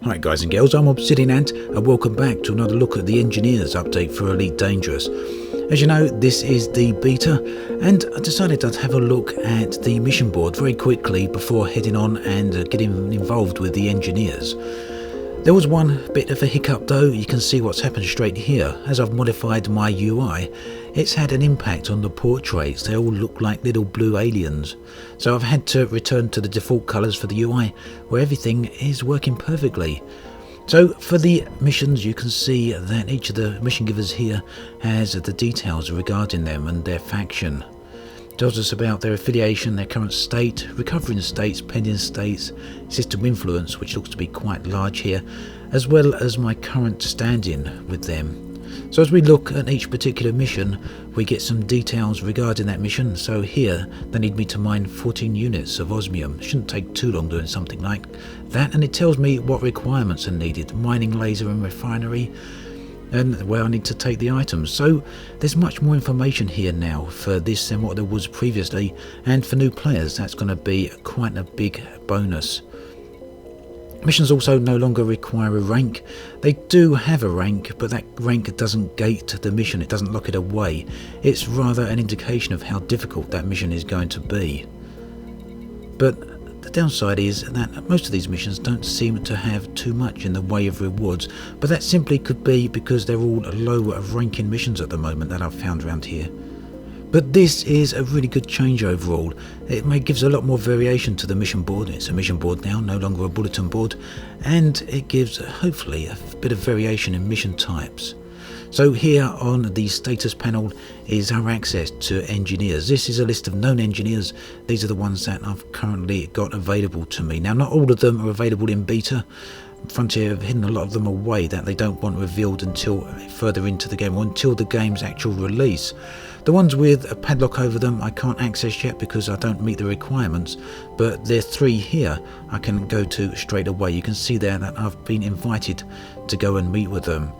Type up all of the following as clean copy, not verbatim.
Hi guys and girls, I'm Obsidian Ant and welcome back to another look at the Engineers update for Elite Dangerous. As you know, this is the beta and I decided I'd have a look at the mission board very quickly before heading on and getting involved with the Engineers. There was one bit of a hiccup though. You can see what's happened straight here. As I've modified my UI, it's had an impact on the portraits. They all look like little blue aliens. So I've had to return to the default colours for the UI where everything is working perfectly. So for the missions, you can see that each of the mission givers here has the details regarding them and their faction. Tells us about their affiliation, their current state, recovering states, pending states, system influence, which looks to be quite large here, as well as my current standing with them. So as we look at each particular mission, we get some details regarding that mission. So here they need me to mine 14 units of osmium. Shouldn't take too long doing something like that, and it tells me what requirements are needed: mining, laser and refinery, and where I need to take the items. So there's much more information here now for this than what there was previously, and for new players that's going to be quite a big bonus. Missions also no longer require a rank. They do have a rank, but that rank doesn't gate the mission, it doesn't lock it away. It's rather an indication of how difficult that mission is going to be. But the downside is that most of these missions don't seem to have too much in the way of rewards, but that simply could be because they're all low ranking missions at the moment that I've found around here. But this is a really good change overall. It gives a lot more variation to the mission board. It's a mission board now, no longer a bulletin board, and it gives hopefully a bit of variation in mission types. So here on the status panel is our access to engineers. This is a list of known engineers. These are the ones that I've currently got available to me. Now, not all of them are available in beta. Frontier have hidden a lot of them away that they don't want revealed until further into the game, or until the game's actual release. The ones with a padlock over them I can't access yet because I don't meet the requirements, but there are 3 here I can go to straight away. You can see there that I've been invited to go and meet with them.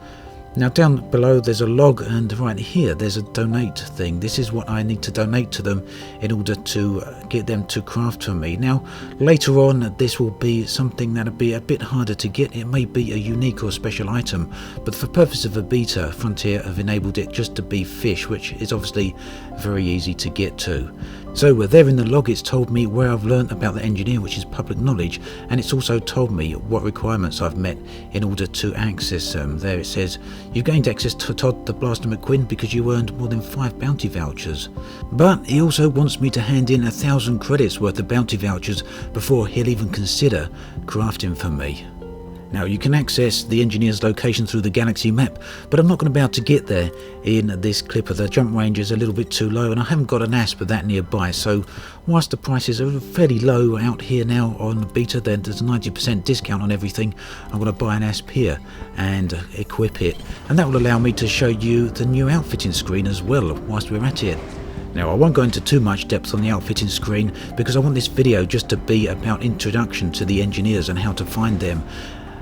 Now down below there's a log, and right here there's a donate thing. This is what I need to donate to them in order to get them to craft for me. Now later on this will be something that'll be a bit harder to get. It may be a unique or special item, but for purpose of a beta, Frontier have enabled it just to be fish, which is obviously very easy to get to. So there in the log it's told me where I've learnt about the engineer, which is public knowledge, and it's also told me what requirements I've met in order to access them. There it says you've gained access to Todd the Blaster McQuinn because you earned more than 5 bounty vouchers. But he also wants me to hand in 1,000 credits worth of bounty vouchers before he'll even consider crafting for me. Now you can access the engineer's location through the galaxy map, but I'm not going to be able to get there in this clip. The jump range is a little bit too low and I haven't got an ASP of that nearby, so whilst the prices are fairly low out here now on beta, then there's a 90% discount on everything. I'm going to buy an ASP here and equip it, and that will allow me to show you the new outfitting screen as well whilst we're at it. Now I won't go into too much depth on the outfitting screen because I want this video just to be about introduction to the engineers and how to find them.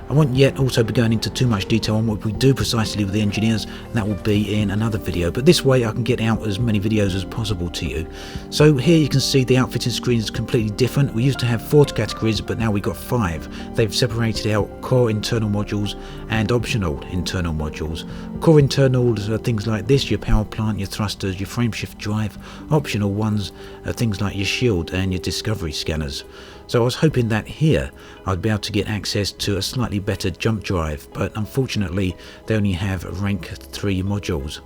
I won't yet also be going into too much detail on what we do precisely with the engineers, and that will be in another video, but this way I can get out as many videos as possible to you. So here you can see the outfitting screen is completely different. We used to have 4 categories, but now we've got 5. They've separated out core internal modules and optional internal modules. Core internals are things like this: your power plant, your thrusters, your frameshift drive. Optional ones are things like your shield and your discovery scanners. So I was hoping that here I'd be able to get access to a slightly better jump drive, but unfortunately they only have rank 3 modules.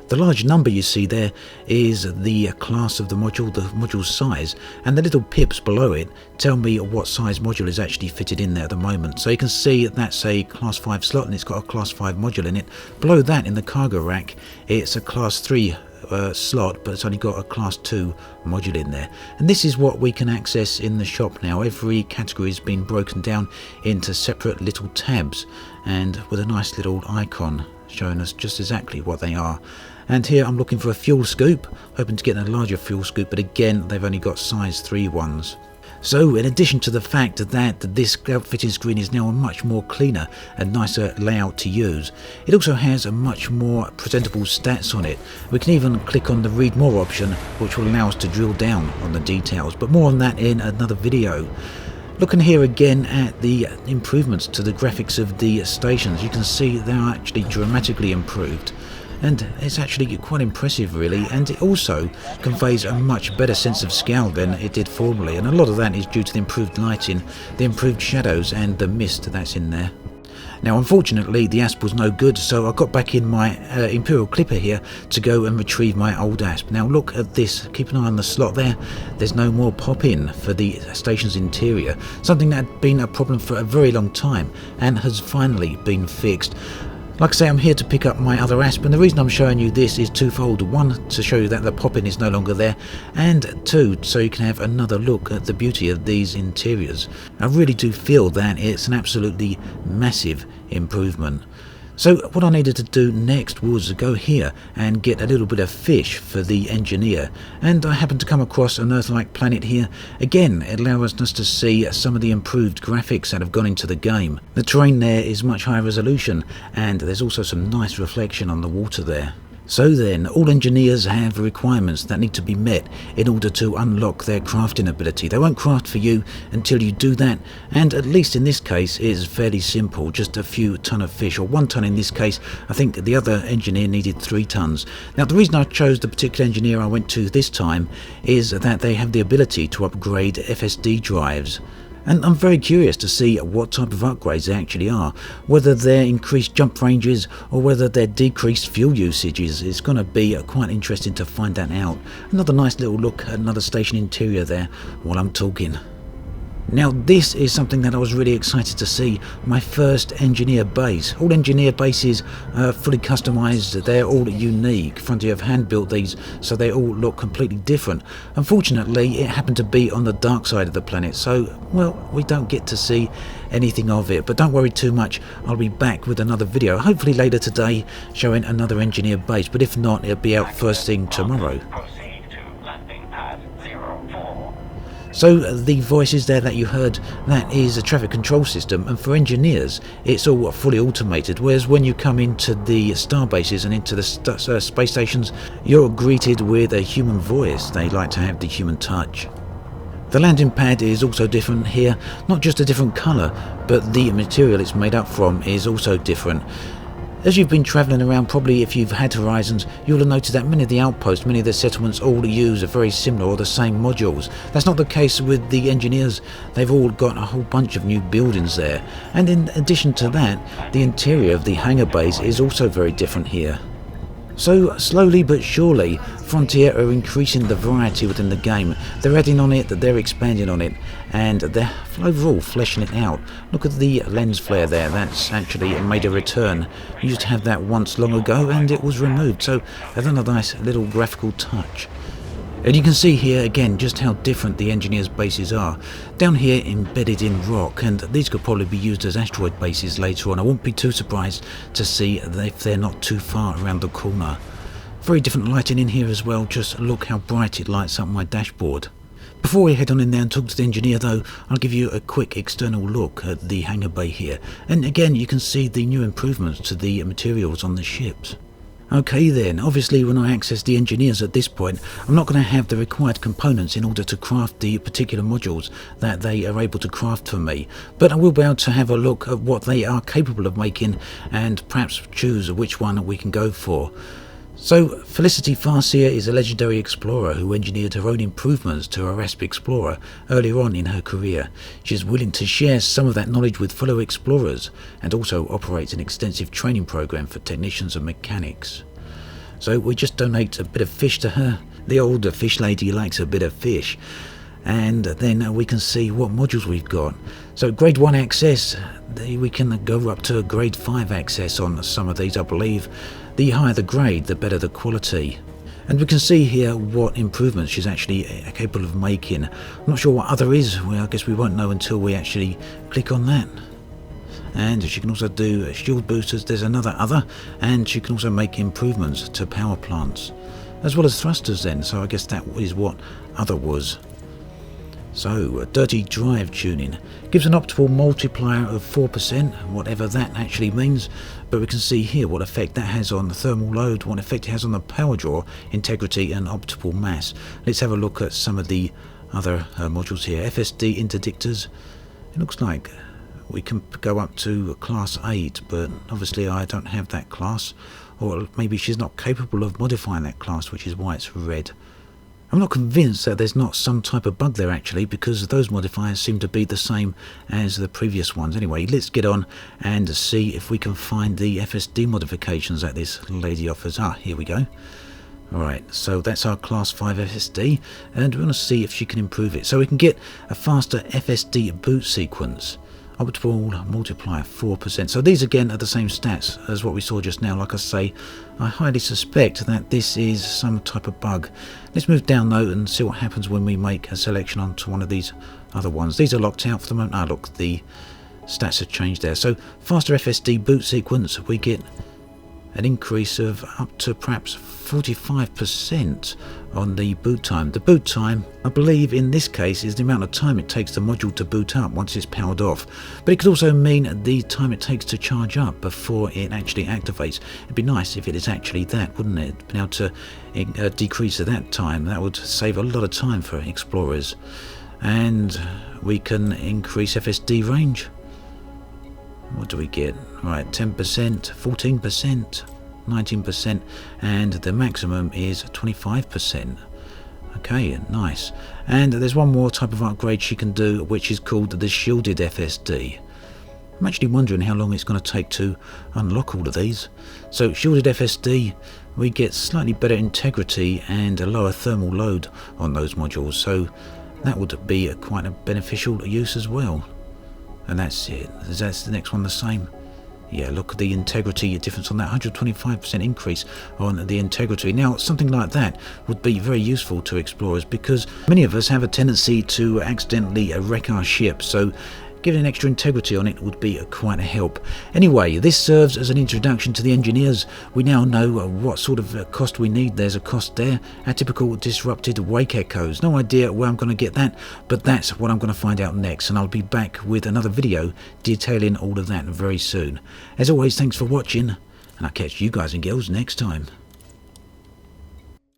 The large number you see there is the class of the module size, and the little pips below it tell me what size module is actually fitted in there at the moment. So you can see that's a class 5 slot and it's got a class 5 module in it. Below that in the cargo rack it's a class 3 slot, but it's only got a class 2 module in there, and this is what we can access in the shop now. Every category has been broken down into separate little tabs and with a nice little icon showing us just exactly what they are. And here I'm looking for a fuel scoop, hoping to get a larger fuel scoop, but again they've only got size 3 ones. So in addition to the fact that this outfitting screen is now a much more cleaner and nicer layout to use, it also has a much more presentable stats on it. We can even click on the read more option, which will allow us to drill down on the details, but more on that in another video. Looking here again at the improvements to the graphics of the stations, you can see they are actually dramatically improved. And it's actually quite impressive really, and it also conveys a much better sense of scale than it did formerly, and a lot of that is due to the improved lighting, the improved shadows and the mist that's in there. Now unfortunately the asp was no good, so I got back in my Imperial Clipper here to go and retrieve my old asp. Now look at this, keep an eye on the slot there, there's no more pop-in for the station's interior, something that had been a problem for a very long time and has finally been fixed. Like I say, I'm here to pick up my other asp, and the reason I'm showing you this is twofold. One, to show you that the pop-in is no longer there, and two, so you can have another look at the beauty of these interiors. I really do feel that it's an absolutely massive improvement. So what I needed to do next was go here and get a little bit of fish for the engineer, and I happened to come across an Earth-like planet here. Again, it allows us to see some of the improved graphics that have gone into the game. The terrain there is much higher resolution, and there's also some nice reflection on the water there. So then, all engineers have requirements that need to be met in order to unlock their crafting ability. They won't craft for you until you do that, and at least in this case it's fairly simple, just a few ton of fish, or 1 ton in this case. I think the other engineer needed 3 tons. Now the reason I chose the particular engineer I went to this time is that they have the ability to upgrade FSD drives. And I'm very curious to see what type of upgrades they actually are, whether they're increased jump ranges or whether they're decreased fuel usages. It's going to be quite interesting to find that out. Another nice little look at another station interior there while I'm talking. Now this is something that I was really excited to see, my first engineer base. All engineer bases are fully customised, they're all unique. Frontier have hand built these so they all look completely different. Unfortunately it happened to be on the dark side of the planet, so well, we don't get to see anything of it, but don't worry too much, I'll be back with another video, hopefully later today, showing another engineer base, but if not, it'll be out first thing tomorrow. So the voices there that you heard, that is a traffic control system, and for engineers it's all fully automated, whereas when you come into the star bases and into the space stations, you're greeted with a human voice. They like to have the human touch. The landing pad is also different here, not just a different colour, but the material it's made up from is also different. As you've been travelling around, probably if you've had Horizons, you'll have noticed that many of the outposts, many of the settlements all use a very similar or the same modules. That's not the case with the engineers. They've all got a whole bunch of new buildings there. And in addition to that, the interior of the hangar base is also very different here. So slowly but surely, Frontier are increasing the variety within the game. They're adding on it, they're expanding on it, and they're overall fleshing it out. Look at the lens flare there, that's actually made a return. We used to have that once long ago and it was removed, so another nice little graphical touch. And you can see here again just how different the engineers' bases are. Down here embedded in rock, and these could probably be used as asteroid bases later on. I won't be too surprised to see if they're not too far around the corner. Very different lighting in here as well, just look how bright it lights up my dashboard. Before we head on in there and talk to the engineer though, I'll give you a quick external look at the hangar bay here. And again you can see the new improvements to the materials on the ships. Okay then, obviously when I access the engineers at this point, I'm not going to have the required components in order to craft the particular modules that they are able to craft for me, but I will be able to have a look at what they are capable of making and perhaps choose which one we can go for. So Felicity Farseer is a legendary explorer who engineered her own improvements to her ASP Explorer earlier on in her career. She is willing to share some of that knowledge with fellow explorers and also operates an extensive training program for technicians and mechanics. So we just donate a bit of fish to her. The older fish lady likes a bit of fish. And then we can see what modules we've got. So grade 1 access, we can go up to grade 5 access on some of these, I believe. The higher the grade, the better the quality. And we can see here what improvements she's actually capable of making. I'm not sure what other is, well, I guess we won't know until we actually click on that. And she can also do shield boosters, there's another other, and she can also make improvements to power plants, as well as thrusters then, so I guess that is what other was. So, dirty drive tuning gives an optimal multiplier of 4%, whatever that actually means, but we can see here what effect that has on the thermal load, what effect it has on the power draw, integrity and optimal mass. Let's have a look at some of the other modules here. FSD interdictors, It looks like we can go up to class 8, but obviously I don't have that class, or maybe she's not capable of modifying that class, which is why it's red. I'm not convinced that there's not some type of bug there actually, because those modifiers seem to be the same as the previous ones. Anyway, let's get on and see if we can find the FSD modifications that this lady offers. Here we go. Alright, so that's our class 5 FSD, and we want to see if she can improve it. So we can get a faster FSD boot sequence. Optimal multiplier 4%. So these again are the same stats as what we saw just now. Like I say, I highly suspect that this is some type of bug. Let's move down though and see what happens when we make a selection onto one of these other ones. These are locked out for the moment. Look, the stats have changed there. So faster FSD boot sequence, we get an increase of up to perhaps 45% on the boot time. The boot time, I believe in this case, is the amount of time it takes the module to boot up once it's powered off. But it could also mean the time it takes to charge up before it actually activates. It'd be nice if it is actually that, wouldn't it? Being able to decrease that time, that would save a lot of time for explorers. And we can increase FSD range. What do we get? Right, 10%, 14%, 19%, and the maximum is 25%. Okay, nice. And there's one more type of upgrade she can do, which is called the shielded FSD. I'm actually wondering how long it's going to take to unlock all of these. So shielded FSD, we get slightly better integrity and a lower thermal load on those modules, so that would be quite a beneficial use as well. And that's it. Is that the next one the same? Yeah, look at the integrity difference on that, 125% increase on the integrity. Now, something like that would be very useful to explorers, because many of us have a tendency to accidentally wreck our ship, so giving an extra integrity on it would be quite a help. Anyway, this serves as an introduction to the engineers. We now know what sort of cost we need. There's a cost there. Our typical disrupted wake echoes. No idea where I'm going to get that, but that's what I'm going to find out next, and I'll be back with another video detailing all of that very soon. As always, thanks for watching, and I'll catch you guys and girls next time.